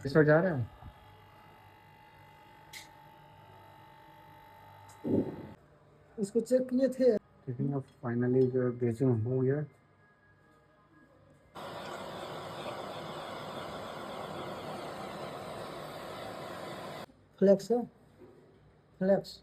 इस पर जा रहे हैं। इसको चेक किए थे। ठीक है, अब फाइनली जो भेजूँ हो गया। फ्लेक्स है, फ्लेक्स।